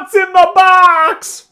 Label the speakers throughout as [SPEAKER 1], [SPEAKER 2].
[SPEAKER 1] What's in the box?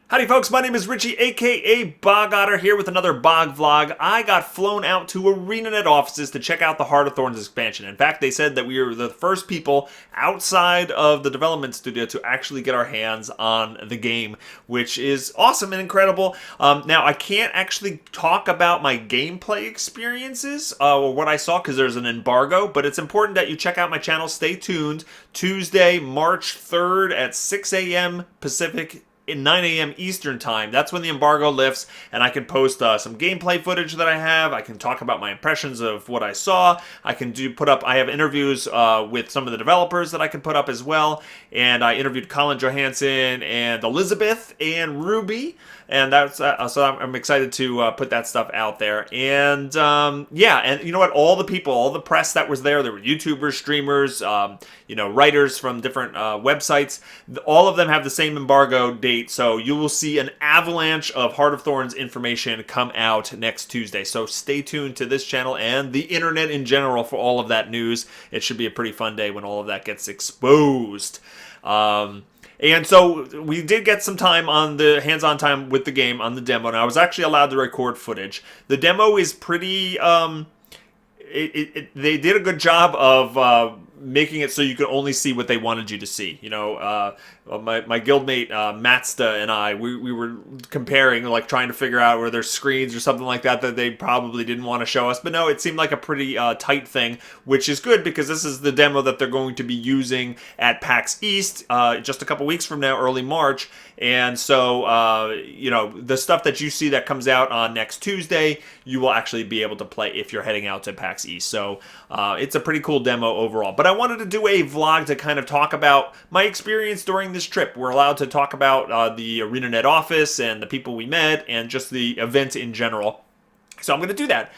[SPEAKER 1] Howdy folks, my name is Richie, aka Bog Otter, here with another Bog Vlog. I got flown out to ArenaNet offices to check out the Heart of Thorns expansion. In fact, they said that we were the first people outside of the development studio to actually get our hands on the game, which is awesome and incredible. Now, I can't actually talk about my gameplay experiences or what I saw because there's an embargo, but it's important that you check out my channel. Stay tuned. Tuesday, March 3rd at 6 a.m. Pacific, at 9 a.m. Eastern time. That's when the embargo lifts, and I can post some gameplay footage that I have. I can talk about my impressions of what I saw. I can I have interviews with some of the developers that I can put up as well, and I interviewed Colin Johansson and Elizabeth and Ruby, and that's so I'm excited to put that stuff out there. And yeah, and you know what? All the press that was there were YouTubers, streamers, writers from different websites. All of them have the same embargo date, so you will see an avalanche of Heart of Thorns information come out next Tuesday. So stay tuned to this channel and the internet in general for all of that news. It should be a pretty fun day when all of that gets exposed. And so we did get some time on the hands-on time with the game on the demo, and I was actually allowed to record footage. The demo is pretty, they did a good job of making it so you could only see what they wanted you to see. You know, my guildmate Matsta and I, we were comparing, like trying to figure out where there's screens or something like that that they probably didn't want to show us. But no, it seemed like a pretty tight thing, which is good because this is the demo that they're going to be using at PAX East just a couple weeks from now, early March. And so, the stuff that you see that comes out on next Tuesday, you will actually be able to play if you're heading out to PAX East. So it's a pretty cool demo overall. But I wanted to do a vlog to kind of talk about my experience during this trip. We're allowed to talk about the ArenaNet office and the people we met and just the event in general. So I'm going to do that.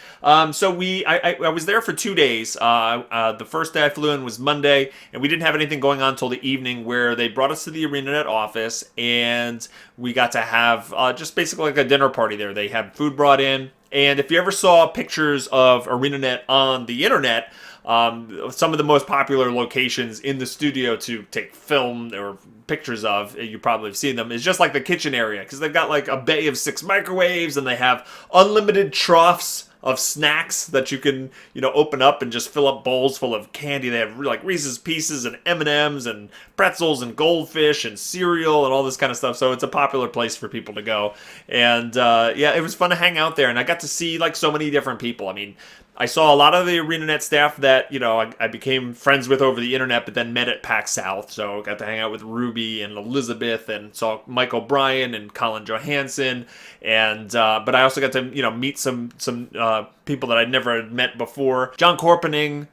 [SPEAKER 1] So I was there for 2 days. The first day I flew in was Monday, and we didn't have anything going on until the evening where they brought us to the ArenaNet office, and we got to have just basically like a dinner party there. They had food brought in, and if you ever saw pictures of ArenaNet on the internet, some of the most popular locations in the studio to take film or pictures of, you probably have seen them, is just like the kitchen area, because they've got like a bay of 6 microwaves, and they have unlimited troughs of snacks that you can, open up and just fill up bowls full of candy. They have like Reese's Pieces and M&Ms and pretzels and goldfish and cereal and all this kind of stuff. So it's a popular place for people to go. And yeah, it was fun to hang out there, and I got to see like so many different people. I mean, I saw a lot of the ArenaNet staff that, I became friends with over the internet, but then met at PAX South. So I got to hang out with Ruby and Elizabeth, and saw Mike O'Brien and Colin Johansson. And but I also got to, meet some people that I'd never met before. John Corpening,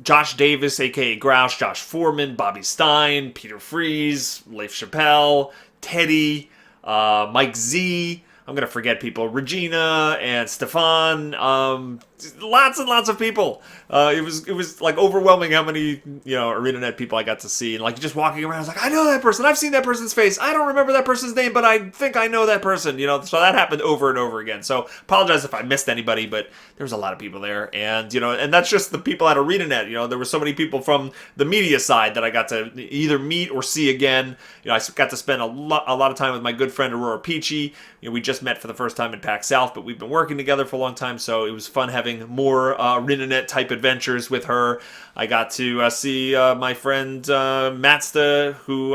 [SPEAKER 1] Josh Davis, aka Grouch, Josh Foreman, Bobby Stein, Peter Freeze, Leif Chappelle, Teddy, Mike Z. I'm going to forget people. Regina and Stefan. Lots and lots of people. It was like overwhelming how many, ArenaNet people I got to see. And like just walking around, I was like, I know that person. I've seen that person's face. I don't remember that person's name, but I think I know that person. So that happened over and over again. So apologize if I missed anybody, but there was a lot of people there. And, and that's just the people at ArenaNet. There were so many people from the media side that I got to either meet or see again. I got to spend a lot of time with my good friend Aurora Peachy. We just met for the first time in PAX South, but we've been working together for a long time, so it was fun having more ArenaNet type adventures with her. I got to see my friend Matsta, who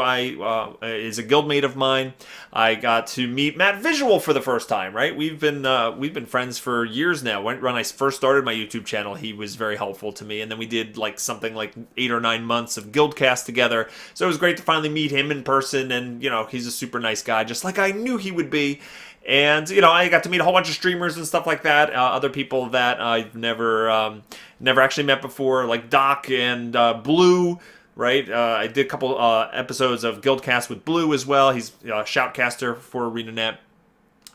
[SPEAKER 1] is a guildmate of mine. I got to meet Matt Visual for the first time. Right, we've been friends for years now. When I first started my YouTube channel, he was very helpful to me, and then we did like something like 8 or 9 months of Guildcast together. So it was great to finally meet him in person, and he's a super nice guy, just like I knew he would be. And, I got to meet a whole bunch of streamers and stuff like that, other people that I've never actually met before, like Doc and Blue, right? I did a couple episodes of Guildcast with Blue as well. He's a shoutcaster for ArenaNet.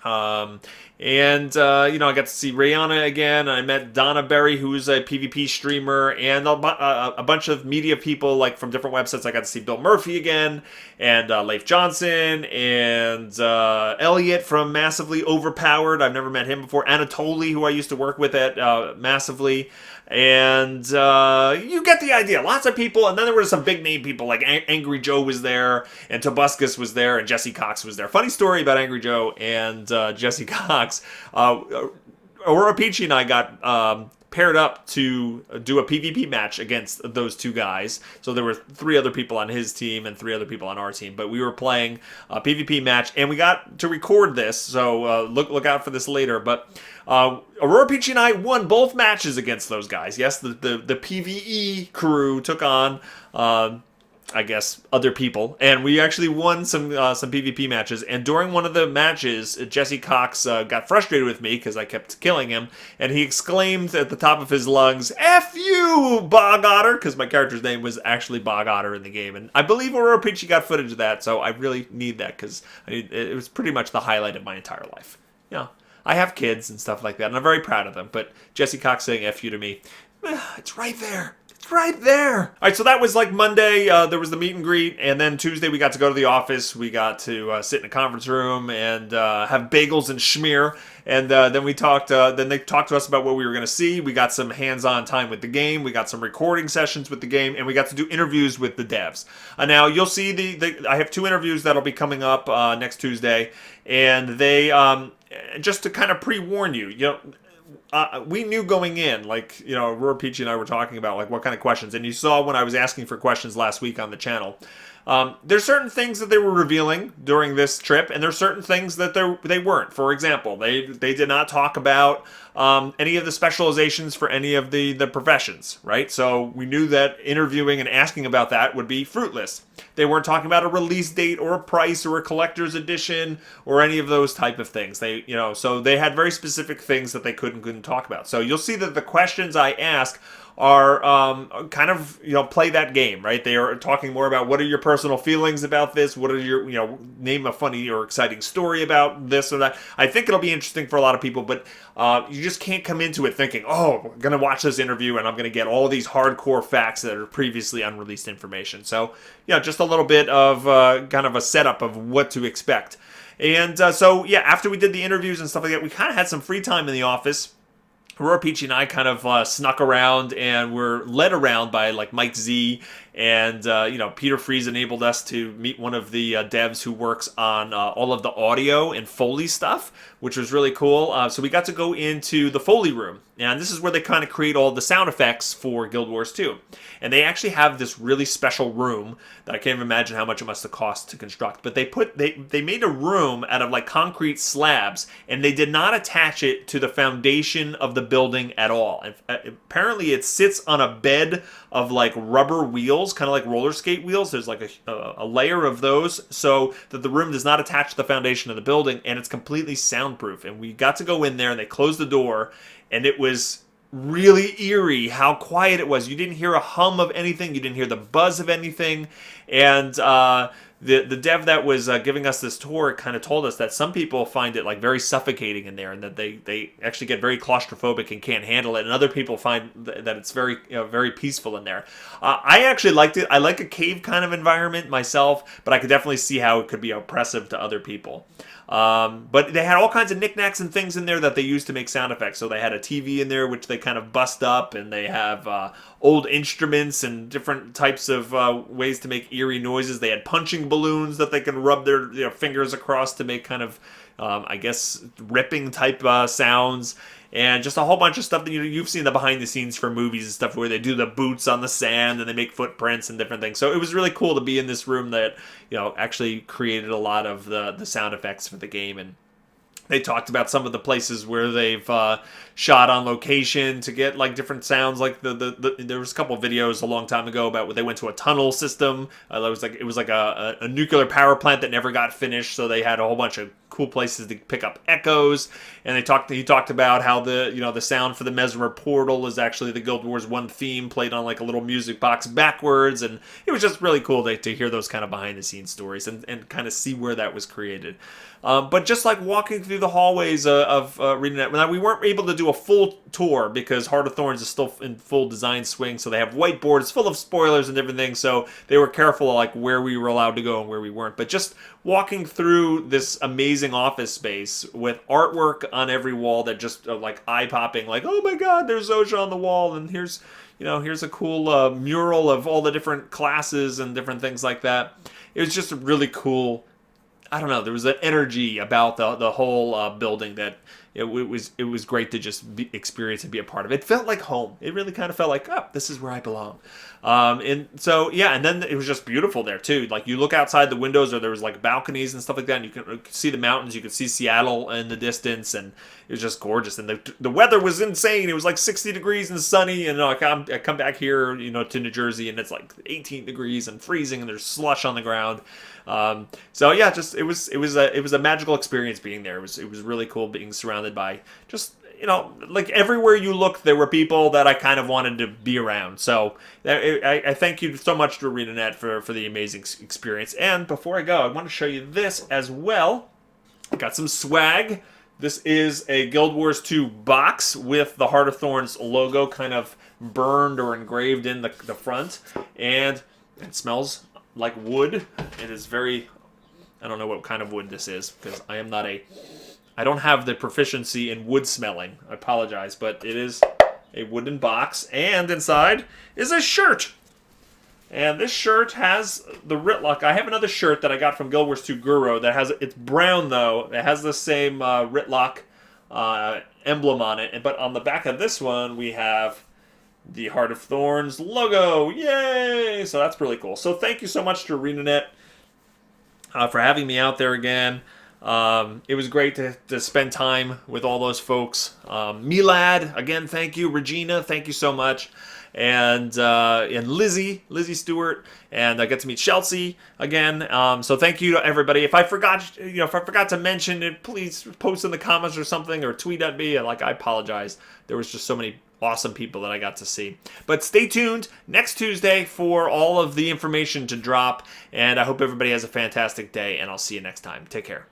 [SPEAKER 1] Um, you know, I got to see Rihanna again. I met Donna Berry, who's a PvP streamer, and a bunch of media people like from different websites. I got to see Bill Murphy again, and Leif Johnson, and Elliot from Massively Overpowered. I've never met him before. Anatoly, who I used to work with at Massively. And you get the idea. Lots of people, and then there were some big name people like Angry Joe was there, and Tobuscus was there, and Jesse Cox was there. Funny story about Angry Joe and Jesse Cox. Aurora Peachy and I got paired up to do a PvP match against those two guys. So there were 3 other people on his team and 3 other people on our team. But we were playing a PvP match, and we got to record this. So look out for this later. But Aurora Peachy and I won both matches against those guys. Yes, the PvE crew took on I guess, other people, and we actually won some PvP matches. And during one of the matches, Jesse Cox got frustrated with me because I kept killing him, and he exclaimed at the top of his lungs, "F you, Bog Otter," because my character's name was actually Bog Otter in the game. And I believe Aurora Peachy got footage of that, so I really need that because it was pretty much the highlight of my entire life. Yeah, I have kids and stuff like that, and I'm very proud of them, but Jesse Cox saying "F you" to me, it's right there. Right there. All right, so that was like Monday. There was the meet and greet, and then Tuesday we got to go to the office. We got to sit in a conference room and have bagels and schmear. And then we talked. Then they talked to us about what we were going to see. We got some hands-on time with the game. We got some recording sessions with the game, and we got to do interviews with the devs. Now you'll see I have 2 interviews that'll be coming up next Tuesday, and they just to kind of pre-warn you, you know. We knew going in, like, you know, Aurora Peachy and I were talking about, like, what kind of questions. And you saw when I was asking for questions last week on the channel. There's certain things that they were revealing during this trip, and there's certain things that they weren't. For example, they did not talk about any of the specializations for any of the professions, right? So we knew that interviewing and asking about that would be fruitless. They weren't talking about a release date or a price or a collector's edition or any of those type of things. So they had very specific things that they couldn't talk about. So you'll see that the questions I ask are kind of, you know, play that game, right? They are talking more about what are your personal feelings about this, what are your, you know, name a funny or exciting story about this or that. I think it'll be interesting for a lot of people, but you just can't come into it thinking, oh, I'm going to watch this interview and I'm going to get all these hardcore facts that are previously unreleased information. So, you know, just a little bit of kind of a setup of what to expect. And so, yeah, after we did the interviews and stuff like that, we kind of had some free time in the office. Aurora Peachy and I kind of snuck around and were led around by like Mike Z, and you know, Peter Freeze enabled us to meet one of the devs who works on all of the audio and Foley stuff, which was really cool. So we got to go into the Foley room, and this is where they kind of create all the sound effects for Guild Wars 2. And they actually have this really special room that I can't even imagine how much it must have cost to construct. But they made a room out of like concrete slabs, and they did not attach it to the foundation of the building at all. And apparently it sits on a bed of like rubber wheels, kind of like roller skate wheels. There's like a layer of those so that the room does not attach to the foundation of the building, and it's completely soundproof. And we got to go in there, and they closed the door, and it was really eerie how quiet it was. You didn't hear a hum of anything. You didn't hear the buzz of anything. And the dev that was giving us this tour kind of told us that some people find it like very suffocating in there, and that they actually get very claustrophobic and can't handle it. And other people find that it's very, you know, very peaceful in there. I actually liked it. I like a cave kind of environment myself, but I could definitely see how it could be oppressive to other people. But they had all kinds of knickknacks and things in there that they used to make sound effects. So they had a TV in there, which they kind of bust up, and they have old instruments and different types of ways to make eerie noises. They had punching balloons that they can rub their fingers across to make kind of, I guess, ripping type sounds. And just a whole bunch of stuff that you've seen the behind the scenes for movies and stuff where they do the boots on the sand and they make footprints and different things. So it was really cool to be in this room that, you know, actually created a lot of the sound effects for the game. And they talked about some of the places where they've shot on location to get like different sounds. Like there was a couple of videos a long time ago about where they went to a tunnel system. It was like a nuclear power plant that never got finished, so they had a whole bunch of cool places to pick up echoes. And he talked about how the sound for the Mesmer portal is actually the Guild Wars 1 theme played on like a little music box backwards. And it was just really cool to hear those kind of behind the scenes stories and kind of see where that was created. But just like walking through through the hallways of ArenaNet. Now, we weren't able to do a full tour because Heart of Thorns is still in full design swing, so they have whiteboards full of spoilers and different things, so they were careful of like where we were allowed to go and where we weren't. But just walking through this amazing office space with artwork on every wall that just like eye-popping, like, oh my god, there's Zosha on the wall, and here's a cool mural of all the different classes and different things like that. It was just a really cool, I don't know, there was an energy about the whole building that it was great to just experience and be a part of. It felt like home. It really kind of felt like, oh, this is where I belong. And so, yeah, and then it was just beautiful there, too. Like, you look outside the windows, or there was, like, balconies and stuff like that, and you could see the mountains. You could see Seattle in the distance, and it was just gorgeous. And the weather was insane. It was, like, 60 degrees and sunny, and I come back here, to New Jersey, and it's, like, 18 degrees and freezing, and there's slush on the ground. So, yeah, just it was a magical experience being there. It was really cool being surrounded by just, like everywhere you looked, there were people that I kind of wanted to be around. So I thank you so much to ArenaNet for the amazing experience. And before I go, I want to show you this as well. I got some swag. This is a Guild Wars 2 box with the Heart of Thorns logo kind of burned or engraved in the front. And it smells like wood. It is very... I don't know what kind of wood this is, because I don't have the proficiency in wood smelling. I apologize, but it is a wooden box, and inside is a shirt. And this shirt has the Ritlock. I have another shirt that I got from Guild Wars 2 Guru that it's brown, though. It has the same Ritlock emblem on it. But on the back of this one, we have the Heart of Thorns logo. Yay! So that's really cool. So thank you so much to ArenaNet for having me out there again. It was great to spend time with all those folks. Milad, again, thank you. Regina, thank you so much. And Lizzie Stewart, and I get to meet Chelsea again. So thank you to everybody. If I forgot to mention it, please post in the comments or something, or tweet at me. I apologize. There was just so many awesome people that I got to see. But stay tuned next Tuesday for all of the information to drop. And I hope everybody has a fantastic day, and I'll see you next time. Take care.